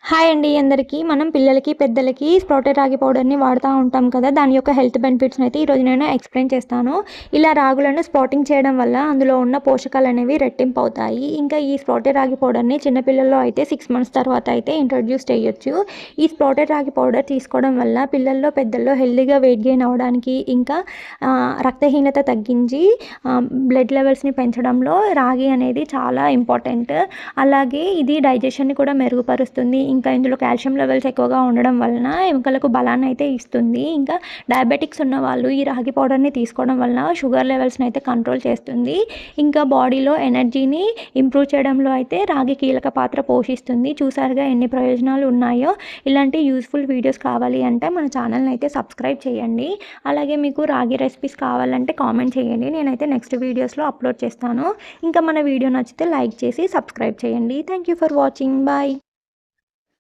Hi అండి అందరికీ. మనం పిల్లలకి, పెద్దలకి స్ప్రౌటెడ్ రాగి పౌడర్‌ని వాడుతా ఉంటాం కదా! దాని యొక్క హెల్త్ బెనిఫిట్స్‌ని అయితే ఈరోజు నేను ఎక్స్‌ప్లెయిన్ చేస్తాను. ఇలా రాగులను స్ప్రౌటింగ్ చేయడం వల్ల అందులో ఉన్న పోషకాలనేవి రెట్టింపు అవుతాయి. ఇంకా ఈ స్ప్రౌటెడ్ రాగి పౌడర్‌ని చిన్న పిల్లల్లో అయితే 6 మంత్స్ తర్వాత అయితే ఇంట్రొడ్యూస్ చేయొచ్చు. ఈ స్ప్రౌటెడ్ రాగి పౌడర్ తీసుకోవడం వల్ల పిల్లల్లో, పెద్దల్లో హెల్తీగా వెయిట్ గెయిన్ అవ్వడానికి ఇంకా రక్తహీనత తగ్గించి బ్లడ్ లెవెల్స్‌ని పెంచడంలో రాగి అనేది చాలా ఇంపార్టెంట్. అలాగే ఇది డైజెషన్‌ని కూడా మెరుగుపరుస్తుంది. ఇంకా ఇందులో కాల్షియం లెవెల్స్ ఎక్కువగా ఉండడం వలన ఎముకలకు బలాన్ని అయితే ఇస్తుంది. ఇంకా డయాబెటిక్స్ ఉన్నవాళ్ళు ఈ రాగి పౌడర్‌ని తీసుకోవడం వలన షుగర్ లెవెల్స్‌ని అయితే కంట్రోల్ చేస్తుంది. ఇంకా బాడీలో ఎనర్జీని ఇంప్రూవ్ చేయడంలో అయితే రాగి కీలక పాత్ర పోషిస్తుంది. చూసారుగా ఎన్ని ప్రయోజనాలు ఉన్నాయో. ఇలాంటి యూజ్‌ఫుల్ వీడియోస్ కావాలి అంటే మన ఛానల్‌ని అయితే సబ్స్క్రైబ్ చేయండి. అలాగే మీకు రాగి రెసిపీస్ కావాలంటే కామెంట్ చేయండి. నేనైతే నెక్స్ట్ వీడియోస్‌లో అప్లోడ్ చేస్తాను. ఇంకా మన వీడియో నచ్చితే లైక్ చేసి సబ్స్క్రైబ్ చేయండి. Thank you for watching. Bye.